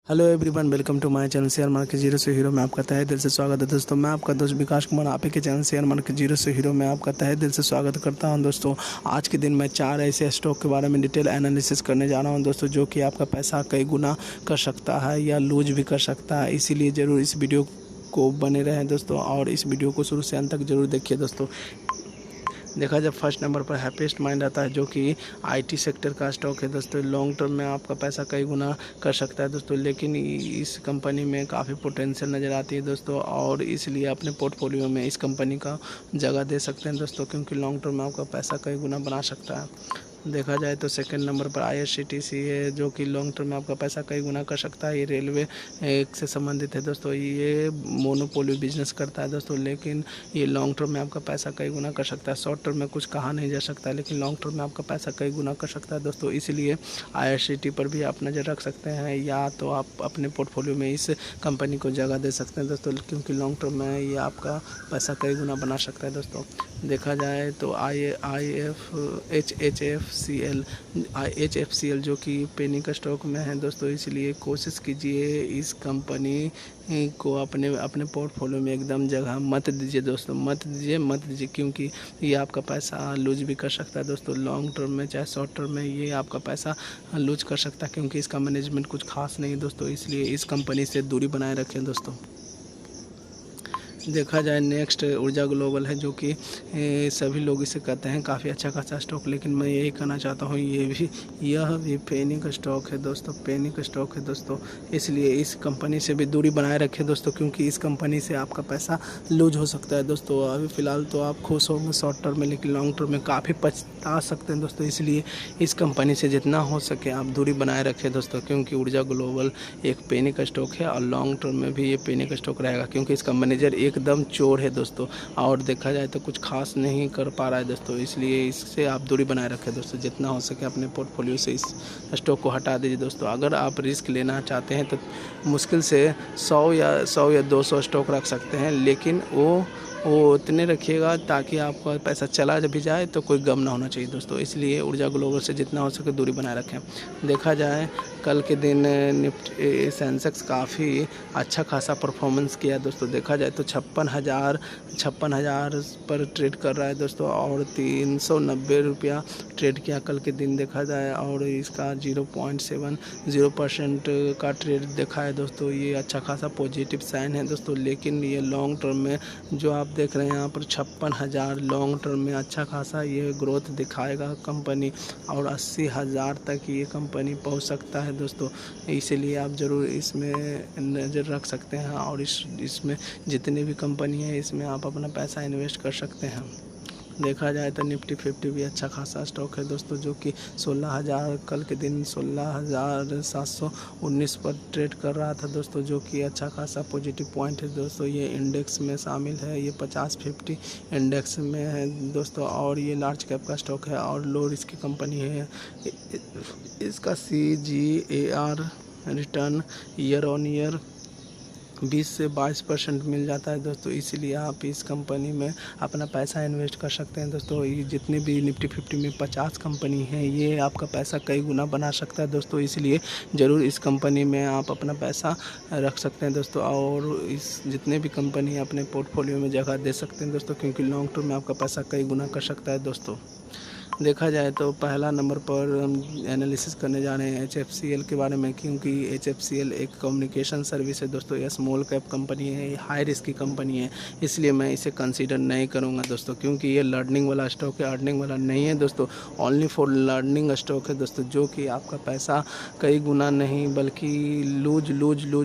Hello everyone, welcome to my channel share market zero से hero में आपका तहे दिल से स्वागत है। दोस्तों मैं आपका दोस्त विकास कुमार आप ही के चैनल शेयर मार्केट जीरो से हीरो में आपका तहे दिल से स्वागत करता हूं। दोस्तों आज के दिन मैं 4 ऐसे स्टॉक के बारे में डिटेल एनालिसिस करने जा रहा हूं दोस्तों, जो कि आपका पैसा कई गुना कर सकता है या लूज भी कर सकता है। इसीलिए ज़रूर इस वीडियो को बने रहें दोस्तों, और इस वीडियो को शुरू से अंत तक जरूर देखिए दोस्तों। देखा जब फर्स्ट नंबर पर हैप्पीएस्ट माइंड आता है, जो कि आईटी सेक्टर का स्टॉक है दोस्तों। लॉन्ग टर्म में आपका पैसा कई गुना कर सकता है दोस्तों, लेकिन इस कंपनी में काफ़ी पोटेंशियल नज़र आती है दोस्तों, और इसलिए अपने पोर्टफोलियो में इस कंपनी का जगह दे सकते हैं दोस्तों, क्योंकि लॉन्ग टर्म में आपका पैसा कई गुना बना सकता है। देखा जाए तो सेकंड नंबर पर आईआरसीटीसी है, जो कि लॉन्ग टर्म में आपका पैसा कई गुना कर सकता है। ये रेलवे से संबंधित है दोस्तों। ये मोनोपोली बिजनेस करता है दोस्तों, लेकिन ये लॉन्ग टर्म में आपका पैसा कई गुना कर सकता है। शॉर्ट टर्म में कुछ कहा नहीं जा सकता, लेकिन लॉन्ग टर्म में आपका पैसा कई गुना कर सकता है दोस्तों। इसलिए आईआरसीटी पर भी आप नज़र रख सकते हैं, या तो आप अपने पोर्टफोलियो में इस कंपनी को जगह दे सकते हैं दोस्तों, क्योंकि लॉन्ग टर्म में ये आपका पैसा कई गुना बना सकता है दोस्तों। देखा जाए तो एच एफ सी एल जो कि पेनी का स्टॉक में है दोस्तों, इसलिए कोशिश कीजिए इस कंपनी को अपने पोर्टफोलियो में एकदम जगह मत दीजिए दोस्तों, मत दीजिए, क्योंकि ये आपका पैसा लूज भी कर सकता है दोस्तों। लॉन्ग टर्म में चाहे शॉर्ट टर्म में ये आपका पैसा लूज कर सकता है, क्योंकि इसका मैनेजमेंट कुछ खास नहीं दोस्तों। इसलिए इस कंपनी से दूरी बनाए रखें दोस्तों। देखा जाए नेक्स्ट ऊर्जा ग्लोबल है, जो कि सभी लोग इसे कहते हैं काफ़ी अच्छा खासा स्टॉक, लेकिन मैं यही कहना चाहता हूँ यह भी पेनी का स्टॉक है दोस्तों, पेनी का स्टॉक है दोस्तों। इसलिए इस कंपनी से भी दूरी बनाए रखें दोस्तों, क्योंकि इस कंपनी से आपका पैसा लूज हो सकता है दोस्तों। अभी फ़िलहाल तो आप खुश होंगे शॉर्ट टर्म में, लेकिन लॉन्ग टर्म में काफ़ी पछता सकते हैं दोस्तों। इसलिए इस कंपनी से जितना हो सके आप दूरी बनाए रखें दोस्तों, क्योंकि ऊर्जा ग्लोबल एक पेनी का स्टॉक है, और लॉन्ग टर्म में भी ये पेनी का स्टॉक रहेगा, क्योंकि इसका मैनेजर एकदम चोर है दोस्तों, और देखा जाए तो कुछ खास नहीं कर पा रहा है दोस्तों। इसलिए इससे आप दूरी बनाए रखें दोस्तों, जितना हो सके अपने पोर्टफोलियो से इस स्टॉक को हटा दीजिए दोस्तों। अगर आप रिस्क लेना चाहते हैं तो मुश्किल से 100 या 200 स्टॉक रख सकते हैं, लेकिन वो उतने रखिएगा ताकि आपका पैसा चला जब भी जाए तो कोई गम ना होना चाहिए दोस्तों। इसलिए ऊर्जा ग्लोबल से जितना हो सके दूरी बनाए रखें। देखा जाए कल के दिन निफ्टी सेंसेक्स काफ़ी अच्छा खासा परफॉर्मेंस किया दोस्तों। देखा जाए तो 56,000 पर ट्रेड कर रहा है दोस्तों, और 390 रुपया ट्रेड किया कल के दिन देखा जाए, और इसका 0.70% का ट्रेड देखा है दोस्तों। ये अच्छा खासा पॉजिटिव साइन है दोस्तों, लेकिन ये लॉन्ग टर्म में जो आप देख रहे हैं यहाँ पर 56,000 लॉन्ग टर्म में अच्छा खासा ये ग्रोथ दिखाएगा कंपनी, और 80,000 तक ये कंपनी पहुँच सकता है दोस्तों। इसीलिए आप ज़रूर इसमें नज़र रख सकते हैं, और इसमें जितनी भी कंपनी है इसमें आप अपना पैसा इन्वेस्ट कर सकते हैं। देखा जाए तो निफ्टी 50 भी अच्छा खासा स्टॉक है दोस्तों, जो कि 16,000 कल के दिन 16,719 पर ट्रेड कर रहा था दोस्तों, जो कि अच्छा खासा पॉजिटिव पॉइंट है दोस्तों। ये इंडेक्स में शामिल है, ये 50-50 इंडेक्स में है दोस्तों, और ये लार्ज कैप का स्टॉक है और लो रिस्क की कंपनी है। इसका CAGR return year on year 20 से 22% मिल जाता है दोस्तों। इसीलिए आप इस कंपनी में अपना पैसा इन्वेस्ट कर सकते हैं दोस्तों। ये जितने भी निफ्टी 50 में 50 कंपनी हैं, ये आपका पैसा कई गुना बना सकता है दोस्तों। इसलिए ज़रूर इस कंपनी में आप अपना पैसा रख सकते हैं दोस्तों, और इस जितने भी कंपनी अपने पोर्टफोलियो में जगह दे सकते हैं दोस्तों, क्योंकि लॉन्ग टर्म में आपका पैसा कई गुना कर सकता है दोस्तों। देखा जाए तो पहला नंबर पर हम एनालिसिस करने जा रहे हैं HFCL के बारे में, क्योंकि HFCL एक कम्युनिकेशन सर्विस है दोस्तों। यह स्मॉल कैप कंपनी है, ये हाई रिस्क की कंपनी है, इसलिए मैं इसे कंसीडर नहीं करूंगा दोस्तों, क्योंकि ये लर्निंग वाला स्टॉक है, अर्निंग वाला नहीं है दोस्तों। ओनली फॉर लर्निंग स्टॉक है दोस्तों, जो कि आपका पैसा कई गुना नहीं बल्कि लूज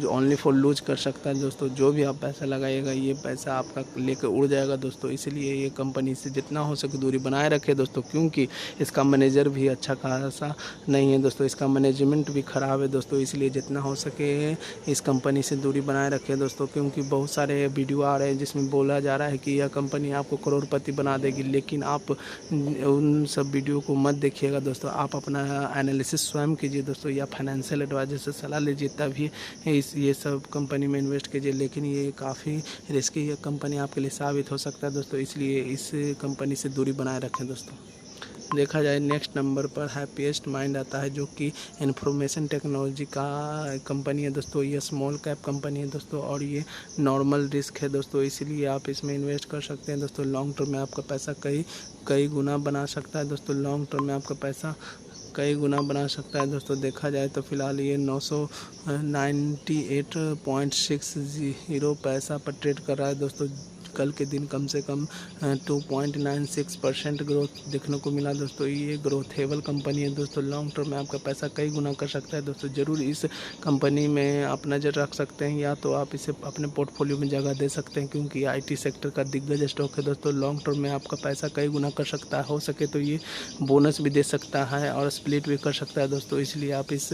ओनली फॉर लूज कर सकता है दोस्तों। जो भी आप पैसा लगाइएगा ये पैसा आपका लेकर उड़ जाएगा दोस्तों। इसलिए ये कंपनी से जितना हो सके दूरी बनाए रखें दोस्तों, क्योंकि इसका मैनेजर भी अच्छा खासा नहीं है दोस्तों, इसका मैनेजमेंट भी ख़राब है दोस्तों। इसलिए जितना हो सके इस कंपनी से दूरी बनाए रखें दोस्तों, क्योंकि बहुत सारे वीडियो आ रहे हैं जिसमें बोला जा रहा है कि यह कंपनी आपको करोड़पति बना देगी, लेकिन आप उन सब वीडियो को मत देखिएगा दोस्तों। आप अपना एनालिसिस स्वयं कीजिए दोस्तों, या फाइनेंशियल एडवाइजर से सलाह लीजिए, तभी ये सब कंपनी में इन्वेस्ट कीजिए। लेकिन ये काफ़ी रिस्की कंपनी आपके लिए साबित हो सकता है दोस्तों, इसलिए इस कंपनी से दूरी बनाए रखें दोस्तों। देखा जाए नेक्स्ट नंबर पर हैप्पीएस्ट माइंड आता है, जो कि इंफॉर्मेशन टेक्नोलॉजी का कंपनी है दोस्तों। ये स्मॉल कैप कंपनी है दोस्तों और ये नॉर्मल रिस्क है दोस्तों, इसलिए आप इसमें इन्वेस्ट कर सकते हैं दोस्तों। लॉन्ग टर्म में आपका पैसा कई गुना बना सकता है दोस्तों। लॉन्ग टर्म में आपका पैसा कई गुना बना सकता है दोस्तों। देखा जाए तो फिलहाल ये 998.60 पैसा पर ट्रेड कर रहा है दोस्तों। कल के दिन कम से कम 2.96% ग्रोथ देखने को मिला दोस्तों। ये ग्रोथेबल कंपनी है दोस्तों। लॉन्ग टर्म में आपका पैसा कई गुना कर सकता है दोस्तों। ज़रूर इस कंपनी में आप नज़र रख सकते हैं, या तो आप इसे अपने पोर्टफोलियो में जगह दे सकते हैं, क्योंकि IT सेक्टर का दिग्गज स्टॉक है दोस्तों। लॉन्ग टर्म में आपका पैसा कई गुना कर सकता है, हो सके तो ये बोनस भी दे सकता है और स्प्लिट भी कर सकता है दोस्तों। इसलिए आप इस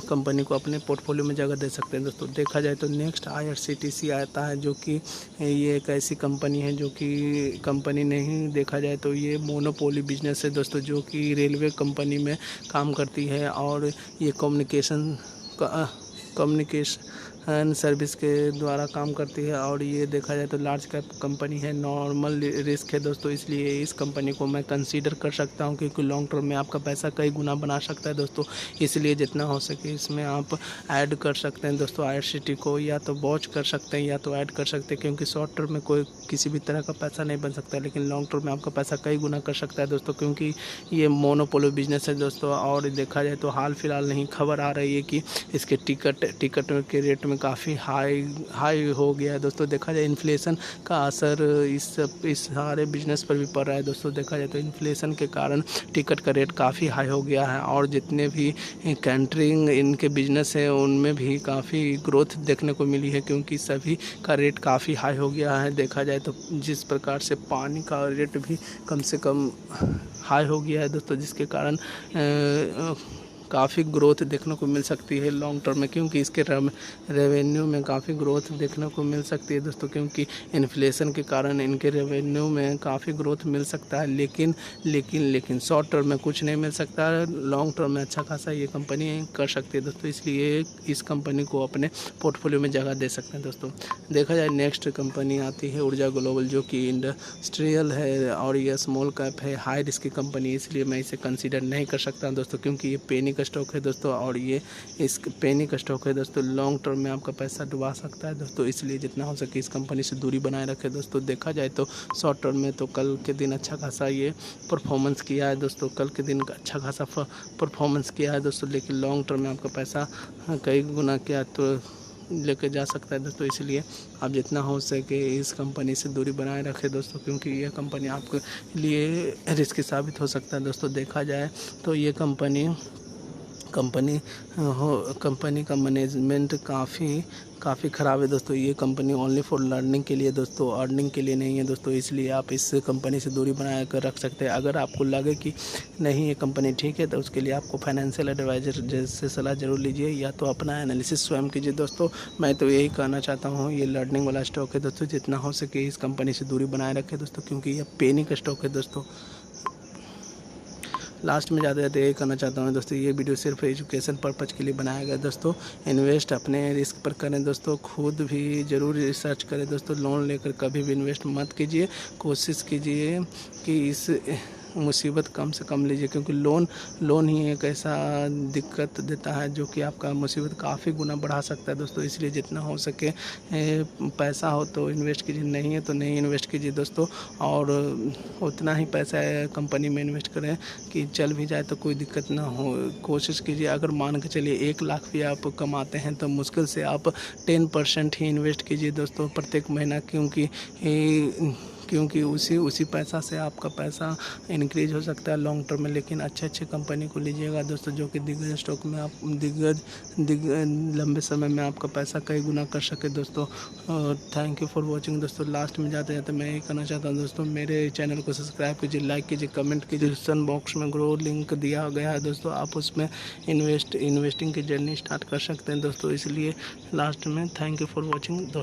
कंपनी को अपने पोर्टफोलियो में जगह दे सकते हैं दोस्तों। देखा जाए तो नेक्स्ट IRCTC आता है, जो कि ये एक ऐसी कंपनी है जो कि कंपनी नहीं, देखा जाए तो ये मोनोपोली बिजनेस है दोस्तों, जो कि रेलवे कंपनी में काम करती है और ये कम्युनिकेशन सर्विस के द्वारा काम करती है। और ये देखा जाए तो लार्ज कैप कंपनी है, नॉर्मल रिस्क है दोस्तों, इसलिए इस कंपनी को मैं कंसीडर कर सकता हूं, क्योंकि लॉन्ग टर्म में आपका पैसा कई गुना बना सकता है दोस्तों। इसलिए जितना हो सके इसमें आप ऐड कर सकते हैं दोस्तों। IRCTC को या तो वॉच कर सकते हैं या तो ऐड कर सकते हैं, क्योंकि शॉर्ट टर्म में कोई किसी भी तरह का पैसा नहीं बन सकता, लेकिन लॉन्ग टर्म में आपका पैसा कई गुना कर सकता है दोस्तों, क्योंकि ये मोनोपोली बिजनेस है दोस्तों। और देखा जाए तो हाल फिलहाल नहीं खबर आ रही है कि इसके टिकट के रेट में काफ़ी हाई हो गया है दोस्तों। देखा जाए इन्फ्लेशन का असर इस सारे बिजनेस पर भी पड़ रहा है दोस्तों। देखा जाए तो इन्फ्लेशन के कारण टिकट का रेट काफ़ी हाई हो गया है और जितने भी कैंटरिंग इनके बिजनेस हैं उनमें भी काफ़ी ग्रोथ देखने को मिली है, क्योंकि सभी का रेट काफ़ी हाई हो गया है। देखा जाए तो जिस प्रकार से पानी का रेट भी कम से कम हाई हो गया है दोस्तों, जिसके कारण काफ़ी ग्रोथ देखने को मिल सकती है लॉन्ग टर्म में, क्योंकि इसके रेवेन्यू में काफ़ी ग्रोथ देखने को मिल सकती है दोस्तों, क्योंकि इन्फ्लेशन के कारण इनके रेवेन्यू में काफ़ी ग्रोथ मिल सकता है। लेकिन शॉर्ट टर्म में कुछ नहीं मिल सकता, लॉन्ग टर्म में अच्छा खासा ये कंपनी कर सकती है दोस्तों। इसलिए इस कंपनी को अपने पोर्टफोलियो में जगह दे सकते हैं दोस्तों। देखा जाए नेक्स्ट कंपनी आती है ऊर्जा ग्लोबल, जो कि इंडस्ट्रियल है और यह स्मॉल कैप है, हाई रिस्क की कंपनी, इसलिए मैं इसे कंसीडर नहीं कर सकता दोस्तों, क्योंकि ये पेनी का स्टॉक है दोस्तों और ये इस पेनी का स्टॉक है दोस्तों। लॉन्ग टर्म में आपका पैसा डुबा सकता है दोस्तों, इसलिए जितना हो सके इस कंपनी से दूरी बनाए रखें दोस्तों। देखा जाए तो शॉर्ट टर्म में तो कल के दिन अच्छा खासा ये परफॉर्मेंस किया है दोस्तों, कल के दिन का अच्छा खासा परफॉर्मेंस किया है दोस्तों, लेकिन लॉन्ग टर्म में आपका पैसा कई गुना किया तो लेके जा सकता है दोस्तों। इसलिए आप जितना हो सके इस कंपनी से दूरी बनाए रखें दोस्तों, क्योंकि यह कंपनी आपके लिए रिस्की साबित हो सकता है दोस्तों। देखा जाए तो ये कंपनी का मैनेजमेंट काफ़ी ख़राब है दोस्तों। ये कंपनी ओनली फॉर लर्निंग के लिए दोस्तों, अर्निंग के लिए नहीं है दोस्तों, इसलिए आप इस कंपनी से दूरी बना कर रख सकते हैं। अगर आपको लगे कि नहीं ये कंपनी ठीक है तो उसके लिए आपको फाइनेंशियल एडवाइज़र जैसे सलाह ज़रूर लीजिए, या तो अपना एनालिसिस स्वयं कीजिए दोस्तों। मैं तो यही कहना चाहता हूँ, ये लर्निंग वाला स्टॉक है दोस्तों, जितना हो सके इस कंपनी से दूरी बनाए रखें दोस्तों, क्योंकि यह पेनी का स्टॉक है दोस्तों। लास्ट में ज़्यादा यही कहना चाहता हूँ दोस्तों, ये वीडियो सिर्फ एजुकेशन पर्पज़ के लिए बनाया गया दोस्तों। इन्वेस्ट अपने रिस्क पर करें दोस्तों, खुद भी ज़रूर रिसर्च करें दोस्तों। लोन लेकर कभी भी इन्वेस्ट मत कीजिए, कोशिश कीजिए कि इस मुसीबत कम से कम लीजिए, क्योंकि लोन ही एक ऐसा दिक्कत देता है जो कि आपका मुसीबत काफ़ी गुना बढ़ा सकता है दोस्तों। इसलिए जितना हो सके पैसा हो तो इन्वेस्ट कीजिए, नहीं है तो नहीं इन्वेस्ट कीजिए दोस्तों, और उतना ही पैसा कंपनी में इन्वेस्ट करें कि चल भी जाए तो कोई दिक्कत ना हो। कोशिश कीजिए, अगर मान के चलिए 1 लाख भी आप कमाते हैं तो मुश्किल से आप 10% ही इन्वेस्ट कीजिए दोस्तों प्रत्येक महीना, क्योंकि उसी पैसा से आपका पैसा इंक्रीज हो सकता है लॉन्ग टर्म में। लेकिन अच्छे कंपनी को लीजिएगा दोस्तों, जो कि दिग्गज स्टॉक में आप लंबे समय में आपका पैसा कई गुना कर सके दोस्तों। थैंक यू फॉर वॉचिंग दोस्तों। लास्ट में जाते जाते मैं यही कहना चाहता हूँ दोस्तों, मेरे चैनल को सब्सक्राइब कीजिए, लाइक कीजिए, कमेंट कीजिए। डिस्क्रिप्शन बॉक्स में ग्रो लिंक दिया गया है दोस्तों, आप उसमें इन्वेस्टिंग की जर्नी स्टार्ट कर सकते हैं दोस्तों। इसलिए लास्ट में थैंक यू फॉर वॉचिंग दोस्तों।